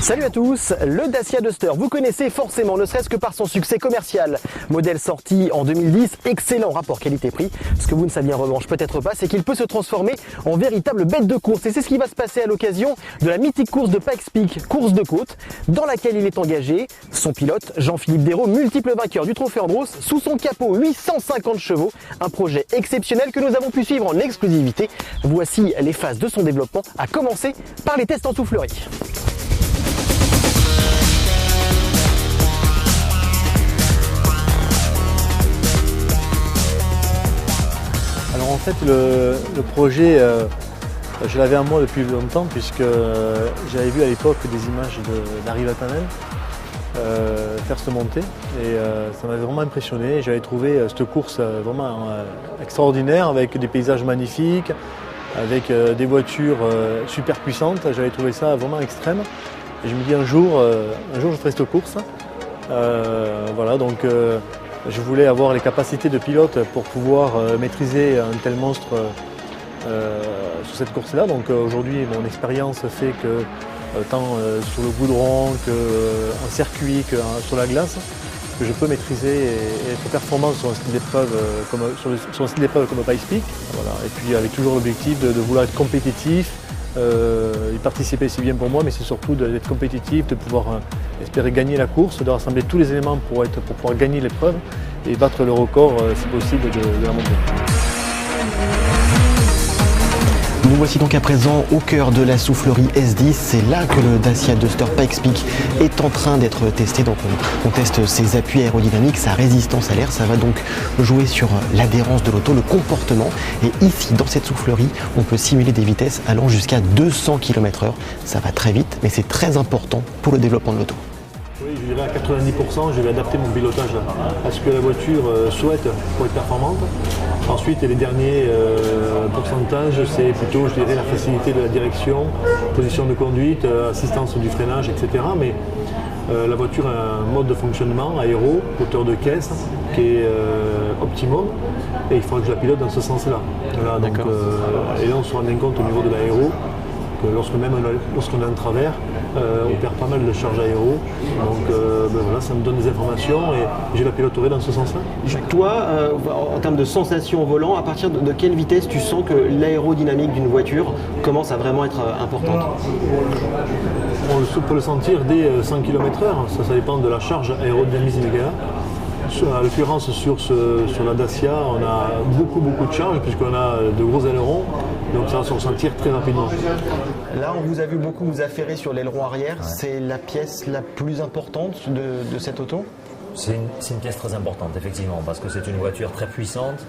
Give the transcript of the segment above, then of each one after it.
Salut à tous, le Dacia Duster, vous connaissez forcément, ne serait-ce que par son succès commercial. Modèle sorti en 2010, excellent rapport qualité-prix. Ce que vous ne saviez en revanche peut-être pas, c'est qu'il peut se transformer en véritable bête de course. Et c'est ce qui va se passer à l'occasion de la mythique course de Pikes Peak, course de côte, dans laquelle il est engagé. Son pilote, Jean-Philippe Desraux, multiple vainqueur du Trophée Andros, sous son capot 850 chevaux. Un projet exceptionnel que nous avons pu suivre en exclusivité. Voici les phases de son développement, à commencer par les tests en soufflerie. Alors en fait le projet, je l'avais en moi depuis longtemps puisque j'avais vu à l'époque des images d'Harry Vatanen faire cette montée et ça m'avait vraiment impressionné. J'avais trouvé cette course vraiment extraordinaire avec des paysages magnifiques, avec des voitures super puissantes. J'avais trouvé ça vraiment extrême et je me dis un jour je ferai cette course. Voilà, donc je voulais avoir les capacités de pilote pour pouvoir maîtriser un tel monstre sur cette course-là. Donc aujourd'hui, mon expérience fait que tant sur le goudron qu'en circuit que sur la glace, que je peux maîtriser et être performant sur un style d'épreuve comme Pikes Peak. Voilà. Et puis avec toujours l'objectif de vouloir être compétitif. Y participer c'est bien pour moi, mais c'est surtout d'être compétitif, de pouvoir espérer gagner la course, de rassembler tous les éléments pour pouvoir gagner l'épreuve et battre le record si possible de la montée. Nous voici donc à présent au cœur de la soufflerie S10. C'est là que le Dacia Duster Pikes Peak est en train d'être testé. Donc on teste ses appuis aérodynamiques, sa résistance à l'air. Ça va donc jouer sur l'adhérence de l'auto, le comportement. Et ici, dans cette soufflerie, on peut simuler des vitesses allant jusqu'à 200 km/h. Ça va très vite, mais c'est très important pour le développement de l'auto. Oui, je dirais à 90%, je vais adapter mon pilotage à ce que la voiture souhaite pour être performante. Ensuite, les derniers pourcentages, c'est plutôt, je dirais, la facilité de la direction, position de conduite, assistance du freinage, etc. Mais la voiture a un mode de fonctionnement aéro, hauteur de caisse, qui est optimum. Et il faudra que je la pilote dans ce sens-là. Voilà, donc, et là, on se rend bien compte au niveau de l'aéro, lorsqu'on est en travers, on perd pas mal de charge aéro. Donc voilà, ça me donne des informations et je la piloterai dans ce sens-là. Toi, en termes de sensation au volant, à partir de quelle vitesse tu sens que l'aérodynamique d'une voiture commence à vraiment être importante? On peut le sentir dès 100 km/h, ça dépend de la charge aérodynamique immédiate. En l'occurrence sur la Dacia, on a beaucoup de charge puisqu'on a de gros ailerons, donc ça va se ressentir très rapidement. Là, on vous a vu beaucoup vous affairer sur l'aileron arrière. Ouais. C'est la pièce la plus importante de cette auto? C'est une pièce très importante, effectivement, parce que c'est une voiture très puissante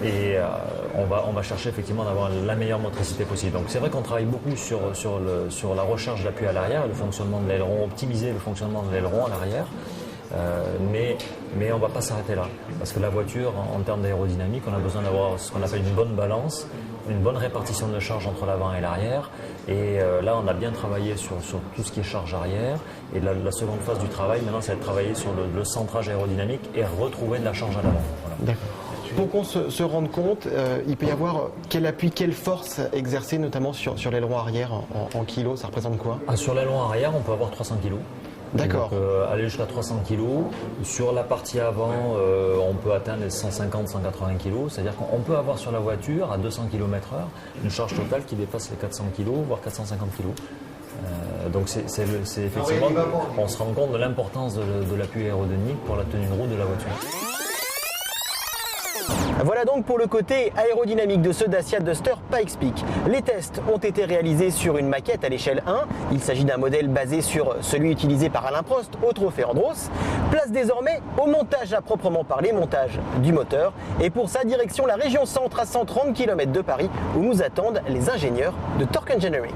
et on va chercher effectivement d'avoir la meilleure motricité possible. Donc c'est vrai qu'on travaille beaucoup sur la recherche d'appui à l'arrière, le fonctionnement de l'aileron, optimiser le fonctionnement de l'aileron à l'arrière. Mais on ne va pas s'arrêter là, parce que la voiture, en termes d'aérodynamique, on a besoin d'avoir ce qu'on appelle une bonne balance, une bonne répartition de charge entre l'avant et l'arrière. Et là, on a bien travaillé sur tout ce qui est charge arrière. Et la seconde phase du travail, maintenant, c'est de travailler sur le centrage aérodynamique et retrouver de la charge à l'avant. Voilà. D'accord. Pour qu'on se rende compte, il peut y avoir quel appui, quelle force exercer, notamment sur l'aileron arrière en kilos, ça représente quoi? Sur l'aileron arrière, on peut avoir 300 kg. D'accord. Donc aller jusqu'à 300 kg. Sur la partie avant, on peut atteindre les 150-180 kg. C'est-à-dire qu'on peut avoir sur la voiture, à 200 km/h, une charge totale qui dépasse les 400 kg, voire 450 kg. Donc c'est effectivement, on se rend compte de l'importance de l'appui aérodynamique pour la tenue de route de la voiture. Voilà donc pour le côté aérodynamique de ce Dacia Duster Pikes Peak. Les tests ont été réalisés sur une maquette à l'échelle 1. Il s'agit d'un modèle basé sur celui utilisé par Alain Prost au Trophée Andros. Place désormais au montage à proprement parler, montage du moteur. Et pour sa direction, la région centre à 130 km de Paris, où nous attendent les ingénieurs de Torque Engineering.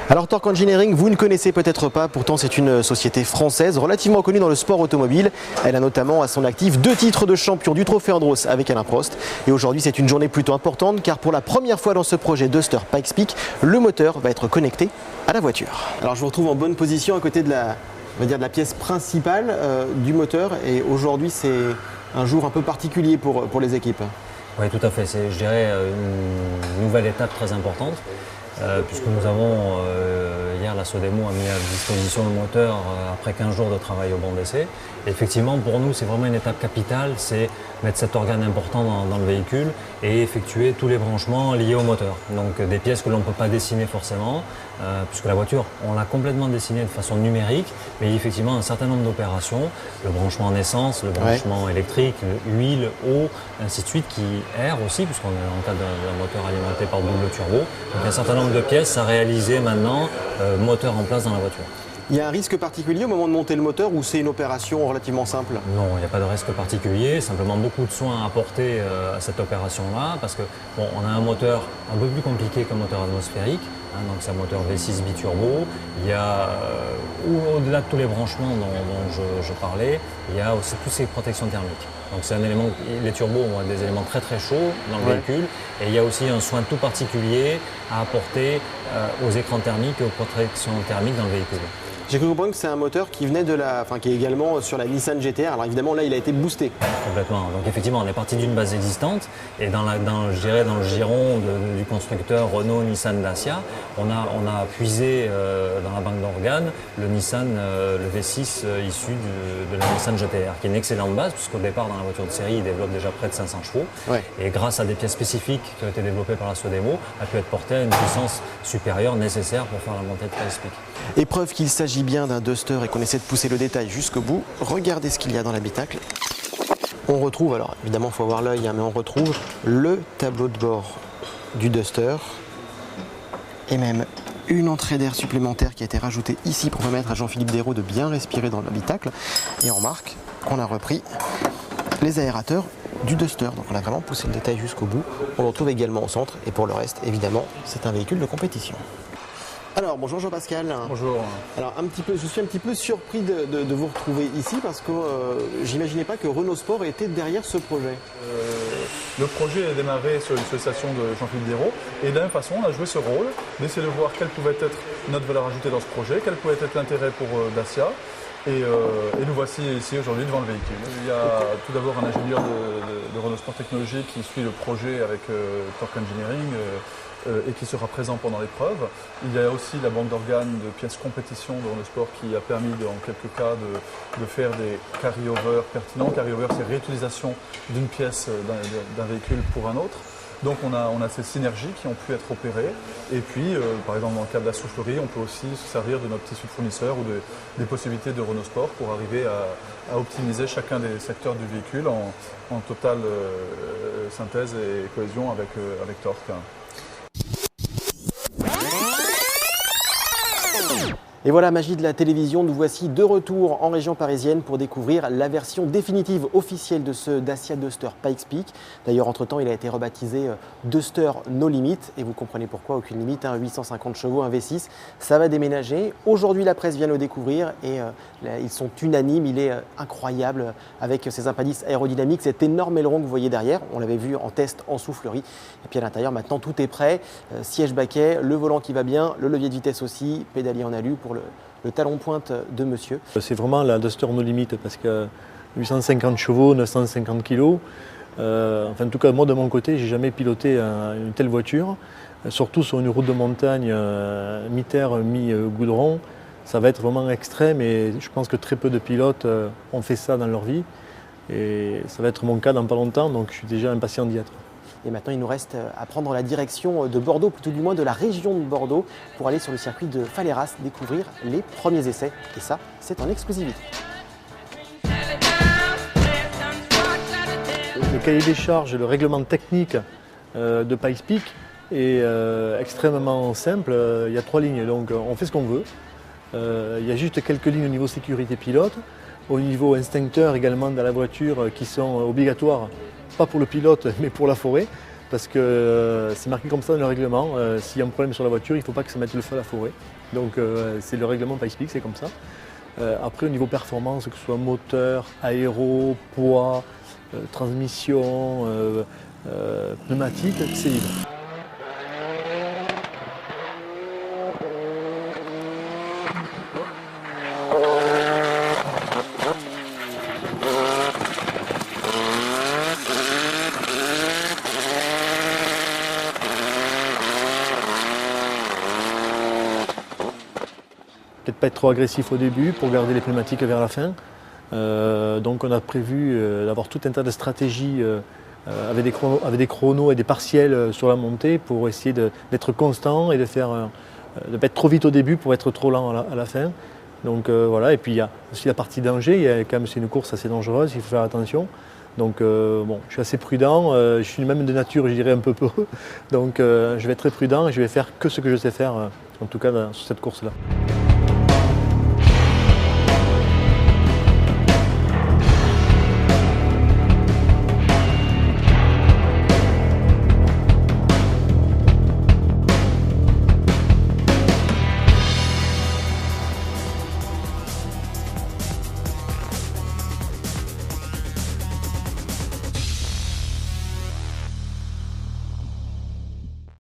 Alors Torque Engineering, vous ne connaissez peut-être pas, pourtant c'est une société française relativement connue dans le sport automobile. Elle a notamment à son actif 2 titres de champion du Trophée Andros avec Alain Prost. Et aujourd'hui c'est une journée plutôt importante car pour la première fois dans ce projet Duster Pikes Peak, le moteur va être connecté à la voiture. Alors je vous retrouve en bonne position à côté de la pièce principale du moteur et aujourd'hui c'est un jour un peu particulier pour les équipes. Oui, tout à fait. C'est, je dirais, une nouvelle étape très importante, puisque nous avons, hier, la Sodemo a mis à disposition le moteur après 15 jours de travail au banc d'essai. Et effectivement, pour nous, c'est vraiment une étape capitale, c'est mettre cet organe important dans le véhicule et effectuer tous les branchements liés au moteur. Donc des pièces que l'on ne peut pas dessiner forcément, puisque la voiture, on l'a complètement dessinée de façon numérique, mais il y a effectivement un certain nombre d'opérations, le branchement en essence, le branchement électrique, huile, eau, ainsi de suite, qui errent aussi, puisqu'on est en cas d'un moteur alimenté par double turbo. Donc il y a un certain nombre de pièces à réaliser maintenant, moteur en place dans la voiture. Il y a un risque particulier au moment de monter le moteur ou c'est une opération relativement simple? Non, il n'y a pas de risque particulier, simplement beaucoup de soins à apporter à cette opération-là, parce que bon, on a un moteur un peu plus compliqué qu'un moteur atmosphérique, donc c'est un moteur V6 biturbo. Il y a, au-delà de tous les branchements dont je parlais, il y a aussi toutes ces protections thermiques. Donc c'est un élément, les turbos ont des éléments très très chauds dans le véhicule, et il y a aussi un soin tout particulier à apporter aux écrans thermiques et aux protections thermiques dans le véhicule. J'ai cru comprendre que c'est un moteur qui venait qui est également sur la Nissan GT-R. Alors évidemment là il a été boosté. Complètement. Donc effectivement on est parti d'une base existante et dans le giron du constructeur Renault, Nissan, Dacia, on a puisé dans la banque d'organes le Nissan, le V6 issu de la Nissan GT-R, qui est une excellente base puisqu'au départ dans la voiture de série il développe déjà près de 500 chevaux et grâce à des pièces spécifiques qui ont été développées par la Sodemo a pu être porté à une puissance supérieure nécessaire pour faire la montée de Pikes Peak. Et preuve qu'il s'agit bien d'un Duster et qu'on essaie de pousser le détail jusqu'au bout, regardez ce qu'il y a dans l'habitacle. On retrouve, alors évidemment il faut avoir l'œil, mais on retrouve le tableau de bord du Duster et même une entrée d'air supplémentaire qui a été rajoutée ici pour permettre à Jean-Philippe Desraux de bien respirer dans l'habitacle. Et on remarque qu'on a repris les aérateurs du Duster, donc on a vraiment poussé le détail jusqu'au bout. On le retrouve également au centre et pour le reste, évidemment, c'est un véhicule de compétition. Alors bonjour Jean-Pascal. Bonjour. Alors je suis un petit peu surpris de vous retrouver ici parce que j'imaginais pas que Renault Sport était derrière ce projet. Le projet a démarré sur une sollicitation de Jean-Philippe Desraux et de la même façon on a joué ce rôle d'essayer de voir quelle pouvait être notre valeur ajoutée dans ce projet, quel pouvait être l'intérêt pour Dacia. Et nous voici ici aujourd'hui devant le véhicule. Il y a tout d'abord un ingénieur de Renault Sport Technologies qui suit le projet avec Torque Engineering et qui sera présent pendant l'épreuve. Il y a aussi la banque d'organes de pièces compétition de Renault Sport qui a permis en quelques cas de faire des carry-over pertinents. Carry-over, c'est réutilisation d'une pièce d'un véhicule pour un autre. Donc on a ces synergies qui ont pu être opérées et puis par exemple dans le cadre de la soufflerie on peut aussi se servir de notre tissu de fournisseur ou des possibilités de Renault Sport pour arriver à optimiser chacun des secteurs du véhicule en totale synthèse et cohésion avec Torque. Et voilà, magie de la télévision, nous voici de retour en région parisienne pour découvrir la version définitive officielle de ce Dacia Duster Pikes Peak. D'ailleurs, entre-temps, il a été rebaptisé Duster No Limit et vous comprenez pourquoi, aucune limite, 850 chevaux, un V6, ça va déménager. Aujourd'hui, la presse vient le découvrir et ils sont unanimes, il est incroyable avec ses appendices aérodynamiques, cet énorme aileron que vous voyez derrière, on l'avait vu en test en soufflerie. Et puis à l'intérieur, maintenant, tout est prêt, siège baquet, le volant qui va bien, le levier de vitesse aussi, pédalier en alu pour le talon pointe de monsieur. C'est vraiment la Duster No Limit parce que 850 chevaux, 950 kg. En tout cas, moi de mon côté, j'ai jamais piloté une telle voiture, surtout sur une route de montagne mi-terre, mi-goudron. Ça va être vraiment extrême et je pense que très peu de pilotes ont fait ça dans leur vie. Et ça va être mon cas dans pas longtemps, donc je suis déjà impatient d'y être. Et maintenant, il nous reste à prendre la direction de Bordeaux, plutôt du moins de la région de Bordeaux, pour aller sur le circuit de Faleras, découvrir les premiers essais. Et ça, c'est en exclusivité. Le cahier des charges et le règlement technique de Pikes Peak est extrêmement simple. Il y a 3 lignes, donc on fait ce qu'on veut. Il y a juste quelques lignes au niveau sécurité pilote, au niveau instincteur également dans la voiture qui sont obligatoires. Pas pour le pilote, mais pour la forêt, parce que c'est marqué comme ça dans le règlement. S'il y a un problème sur la voiture, il ne faut pas que ça mette le feu à la forêt. Donc c'est le règlement Pikes Peak, c'est comme ça. Après, au niveau performance, que ce soit moteur, aéro, poids, transmission, pneumatique, c'est libre. pas être trop agressif au début pour garder les pneumatiques vers la fin. Donc on a prévu d'avoir tout un tas de stratégies avec des chronos et des partiels sur la montée pour essayer d'être constant et de ne pas être trop vite au début pour être trop lent à la fin. Donc voilà, et puis il y a aussi la partie danger, c'est une course assez dangereuse, il faut faire attention. Donc bon, je suis assez prudent, je suis même de nature, je dirais un peu peureux. Donc je vais être très prudent et je vais faire que ce que je sais faire, en tout cas sur cette course-là.